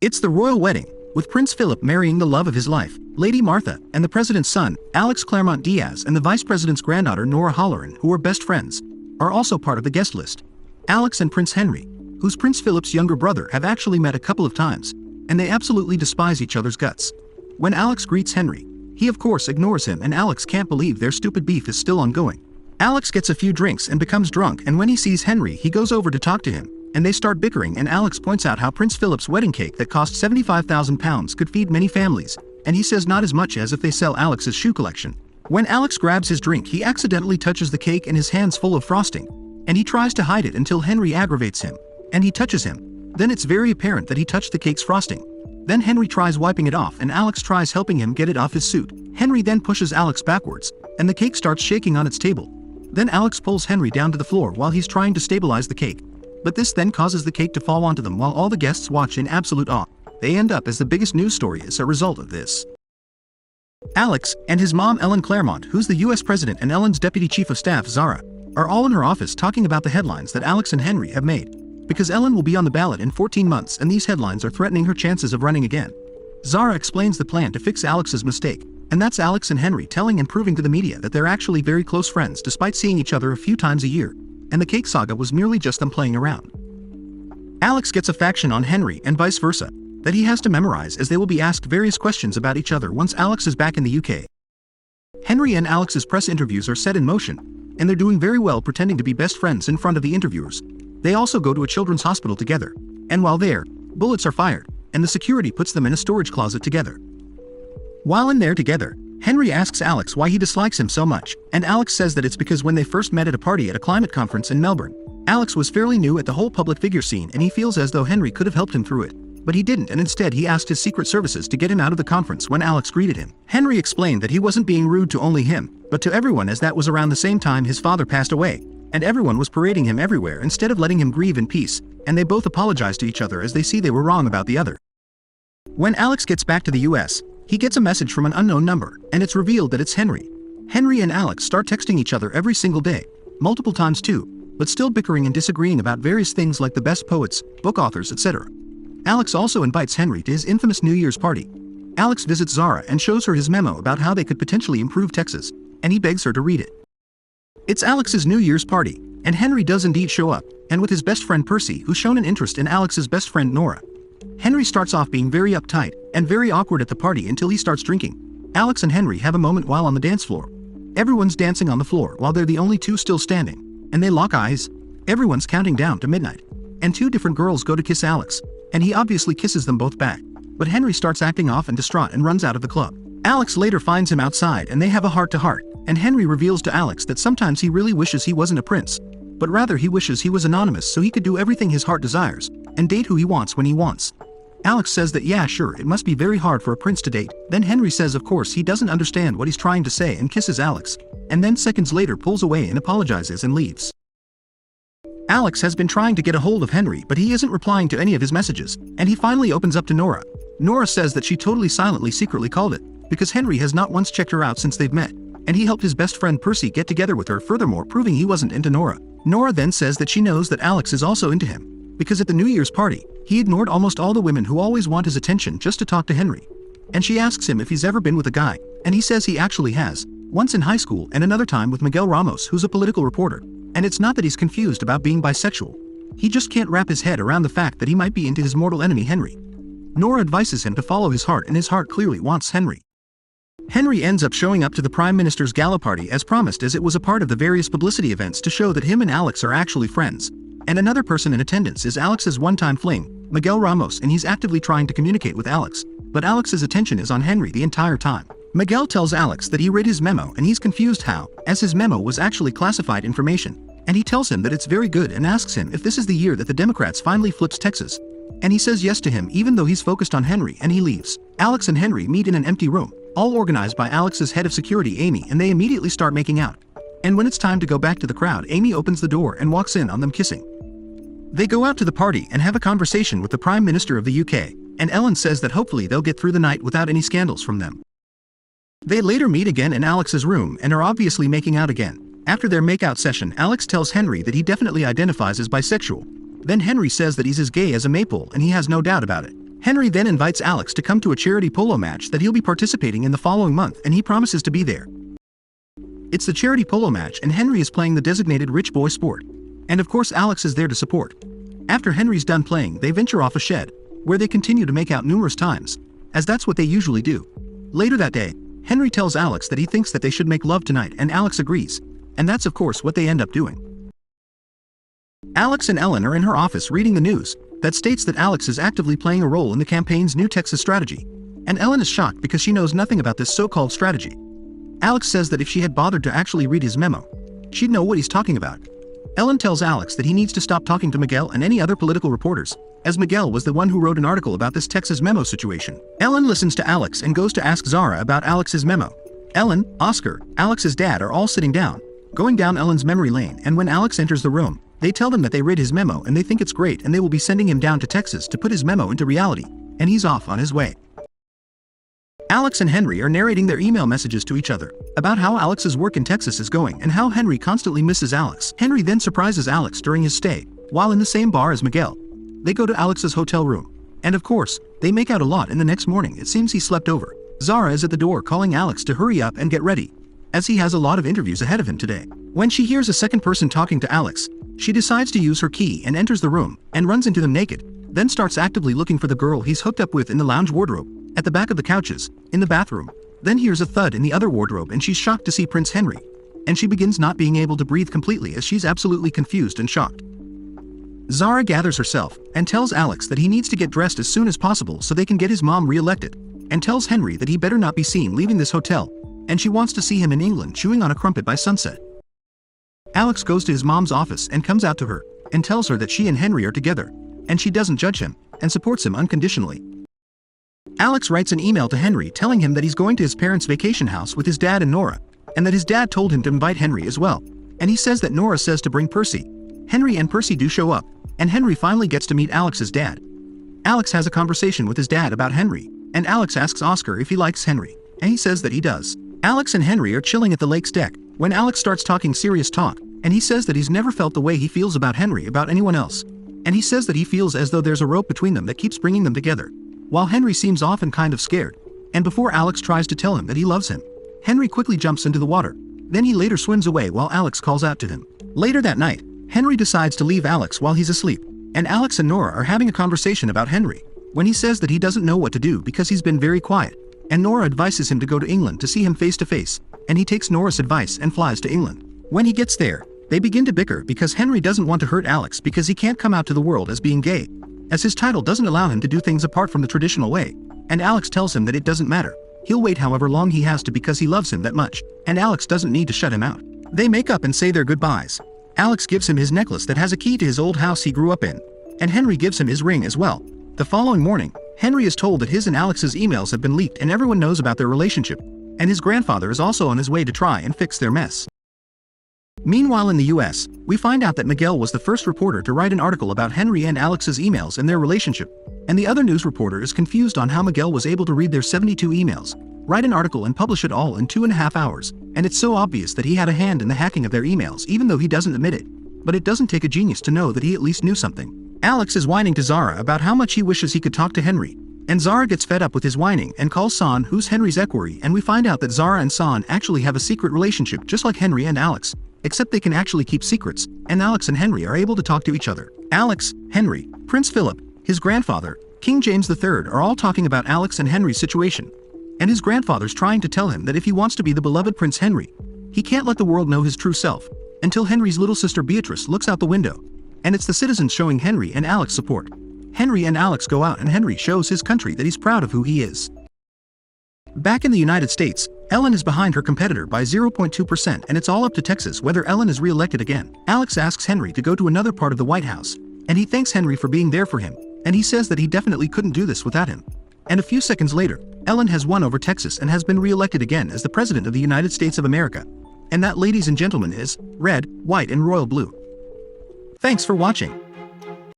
It's the royal wedding, with Prince Philip marrying the love of his life, Lady Martha, and the president's son, Alex Claremont Diaz, and the vice president's granddaughter, Nora Halloran, who are best friends, are also part of the guest list. Alex and Prince Henry, who's Prince Philip's younger brother, have actually met a couple of times, and they absolutely despise each other's guts. When Alex greets Henry, he of course ignores him, and Alex can't believe their stupid beef is still ongoing. Alex gets a few drinks and becomes drunk, and when he sees Henry, he goes over to talk to him, and they start bickering, and Alex points out how Prince Philip's wedding cake that cost £75,000 could feed many families, and he says not as much as if they sell Alex's shoe collection. When Alex grabs his drink, he accidentally touches the cake and his hand's full of frosting, and he tries to hide it until Henry aggravates him, and he touches him. Then it's very apparent that he touched the cake's frosting. Then Henry tries wiping it off, and Alex tries helping him get it off his suit. Henry then pushes Alex backwards, and the cake starts shaking on its table. Then Alex pulls Henry down to the floor while he's trying to stabilize the cake. But this then causes the cake to fall onto them while all the guests watch in absolute awe. They end up as the biggest news story as a result of this. Alex and his mom Ellen Claremont, who's the US president, and Ellen's deputy chief of staff Zara, are all in her office talking about the headlines that Alex and Henry have made. Because Ellen will be on the ballot in 14 months, and these headlines are threatening her chances of running again. Zara explains the plan to fix Alex's mistake, and that's Alex and Henry telling and proving to the media that they're actually very close friends despite seeing each other a few times a year, and the cake saga was merely just them playing around. Alex gets a faction on Henry and vice versa that he has to memorize, as they will be asked various questions about each other once Alex is back in the UK. Henry and Alex's press interviews are set in motion, and they're doing very well pretending to be best friends in front of the interviewers. They also go to a children's hospital together, and while there, bullets are fired, and the security puts them in a storage closet together. While in there together, Henry asks Alex why he dislikes him so much, and Alex says that it's because when they first met at a party at a climate conference in Melbourne, Alex was fairly new at the whole public figure scene, and he feels as though Henry could have helped him through it. But he didn't, and instead he asked his secret services to get him out of the conference when Alex greeted him. Henry explained that he wasn't being rude to only him, but to everyone, as that was around the same time his father passed away, and everyone was parading him everywhere instead of letting him grieve in peace, and they both apologize to each other as they see they were wrong about the other. When Alex gets back to the US, he gets a message from an unknown number, and it's revealed that it's Henry. Henry and Alex start texting each other every single day, multiple times too, but still bickering and disagreeing about various things like the best poets, book authors, etc. Alex also invites Henry to his infamous New Year's party. Alex visits Zara and shows her his memo about how they could potentially improve Texas, and he begs her to read it. It's Alex's New Year's party, and Henry does indeed show up, and with his best friend Percy, who's shown an interest in Alex's best friend Nora. Henry starts off being very uptight and very awkward at the party until he starts drinking. Alex and Henry have a moment while on the dance floor. Everyone's dancing on the floor while they're the only two still standing, and they lock eyes. Everyone's counting down to midnight, and two different girls go to kiss Alex, and he obviously kisses them both back. But Henry starts acting off and distraught and runs out of the club. Alex later finds him outside, and they have a heart-to-heart, and Henry reveals to Alex that sometimes he really wishes he wasn't a prince, but rather he wishes he was anonymous so he could do everything his heart desires, and date who he wants when he wants. Alex says that yeah, sure, it must be very hard for a prince to date. Then Henry says of course he doesn't understand what he's trying to say and kisses Alex, and then seconds later pulls away and apologizes and leaves. Alex has been trying to get a hold of Henry, but he isn't replying to any of his messages, and he finally opens up to Nora. Nora says that she totally silently secretly called it, because Henry has not once checked her out since they've met, and he helped his best friend Percy get together with her, furthermore proving he wasn't into Nora. Nora then says that she knows that Alex is also into him, because at the New Year's party, he ignored almost all the women who always want his attention just to talk to Henry. And she asks him if he's ever been with a guy, and he says he actually has, once in high school and another time with Miguel Ramos, who's a political reporter. And it's not that he's confused about being bisexual. He just can't wrap his head around the fact that he might be into his mortal enemy Henry. Nora advises him to follow his heart, and his heart clearly wants Henry. Henry ends up showing up to the Prime Minister's gala party as promised, as it was a part of the various publicity events to show that him and Alex are actually friends. And another person in attendance is Alex's one-time fling, Miguel Ramos, and he's actively trying to communicate with Alex, but Alex's attention is on Henry the entire time. Miguel tells Alex that he read his memo and he's confused how, as his memo was actually classified information, and he tells him that it's very good and asks him if this is the year that the Democrats finally flips Texas. And he says yes to him even though he's focused on Henry, and he leaves. Alex and Henry meet in an empty room, all organized by Alex's head of security Amy, and they immediately start making out. And when it's time to go back to the crowd, Amy opens the door and walks in on them kissing. They go out to the party and have a conversation with the Prime Minister of the UK, and Ellen says that hopefully they'll get through the night without any scandals from them. They later meet again in Alex's room and are obviously making out again. After their makeout session, Alex tells Henry that he definitely identifies as bisexual. Then Henry says that he's as gay as a maypole, and he has no doubt about it. Henry then invites Alex to come to a charity polo match that he'll be participating in the following month, and he promises to be there. It's the charity polo match, and Henry is playing the designated rich boy sport. And of course Alex is there to support. After Henry's done playing, they venture off a shed, where they continue to make out numerous times, as that's what they usually do. Later that day, Henry tells Alex that he thinks that they should make love tonight, and Alex agrees, and that's of course what they end up doing. Alex and Ellen are in her office reading the news that states that Alex is actively playing a role in the campaign's new Texas strategy, and Ellen is shocked because she knows nothing about this so-called strategy. Alex says that if she had bothered to actually read his memo, she'd know what he's talking about. Ellen tells Alex that he needs to stop talking to Miguel and any other political reporters, as Miguel was the one who wrote an article about this Texas memo situation. Ellen listens to Alex and goes to ask Zara about Alex's memo. Ellen, Oscar, Alex's dad are all sitting down, going down Ellen's memory lane, and when Alex enters the room, they tell them that they read his memo and they think it's great, and they will be sending him down to Texas to put his memo into reality, and he's off on his way. Alex and Henry are narrating their email messages to each other about how Alex's work in Texas is going and how Henry constantly misses Alex. Henry then surprises Alex during his stay, while in the same bar as Miguel. They go to Alex's hotel room, and of course, they make out a lot, and the next morning it seems he slept over. Zara is at the door calling Alex to hurry up and get ready, as he has a lot of interviews ahead of him today. When she hears a second person talking to Alex, she decides to use her key and enters the room and runs into them naked, then starts actively looking for the girl he's hooked up with in the lounge wardrobe, at the back of the couches, in the bathroom. Then hears a thud in the other wardrobe and she's shocked to see Prince Henry, and she begins not being able to breathe completely as she's absolutely confused and shocked. Zara gathers herself and tells Alex that he needs to get dressed as soon as possible so they can get his mom re-elected, and tells Henry that he better not be seen leaving this hotel, and she wants to see him in England chewing on a crumpet by sunset. Alex goes to his mom's office and comes out to her, and tells her that she and Henry are together, and she doesn't judge him, and supports him unconditionally. Alex writes an email to Henry telling him that he's going to his parents' vacation house with his dad and Nora, and that his dad told him to invite Henry as well, and he says that Nora says to bring Percy. Henry and Percy do show up, and Henry finally gets to meet Alex's dad. Alex has a conversation with his dad about Henry, and Alex asks Oscar if he likes Henry, and he says that he does. Alex and Henry are chilling at the lake's deck, when Alex starts talking serious talk, and he says that he's never felt the way he feels about Henry about anyone else, and he says that he feels as though there's a rope between them that keeps bringing them together, while Henry seems often kind of scared, and before Alex tries to tell him that he loves him, Henry quickly jumps into the water, then he later swims away while Alex calls out to him. Later that night, Henry decides to leave Alex while he's asleep, and Alex and Nora are having a conversation about Henry, when he says that he doesn't know what to do because he's been very quiet, and Nora advises him to go to England to see him face to face, and he takes Nora's advice and flies to England. When he gets there, they begin to bicker because Henry doesn't want to hurt Alex because he can't come out to the world as being gay, as his title doesn't allow him to do things apart from the traditional way, and Alex tells him that it doesn't matter, he'll wait however long he has to because he loves him that much, and Alex doesn't need to shut him out. They make up and say their goodbyes. Alex gives him his necklace that has a key to his old house he grew up in, and Henry gives him his ring as well. The following morning, Henry is told that his and Alex's emails have been leaked and everyone knows about their relationship, and his grandfather is also on his way to try and fix their mess. Meanwhile in the US, we find out that Miguel was the first reporter to write an article about Henry and Alex's emails and their relationship, and the other news reporter is confused on how Miguel was able to read their 72 emails, write an article and publish it all in 2.5 hours, and it's so obvious that he had a hand in the hacking of their emails even though he doesn't admit it. But it doesn't take a genius to know that he at least knew something. Alex is whining to Zara about how much he wishes he could talk to Henry, and Zara gets fed up with his whining and calls San, who's Henry's equerry, and we find out that Zara and San actually have a secret relationship just like Henry and Alex, except they can actually keep secrets, and Alex and Henry are able to talk to each other. Alex, Henry, Prince Philip, his grandfather, King James III are all talking about Alex and Henry's situation, and his grandfather's trying to tell him that if he wants to be the beloved Prince Henry, he can't let the world know his true self, until Henry's little sister Beatrice looks out the window, and it's the citizens showing Henry and Alex support. Henry and Alex go out and Henry shows his country that he's proud of who he is. Back in the United States, Ellen is behind her competitor by 0.2%, and it's all up to Texas whether Ellen is re-elected again. Alex asks Henry to go to another part of the White House, and he thanks Henry for being there for him, and he says that he definitely couldn't do this without him. And a few seconds later, Ellen has won over Texas and has been re-elected again as the President of the United States of America. And that, ladies and gentlemen, is red, white, and royal blue. Thanks for watching.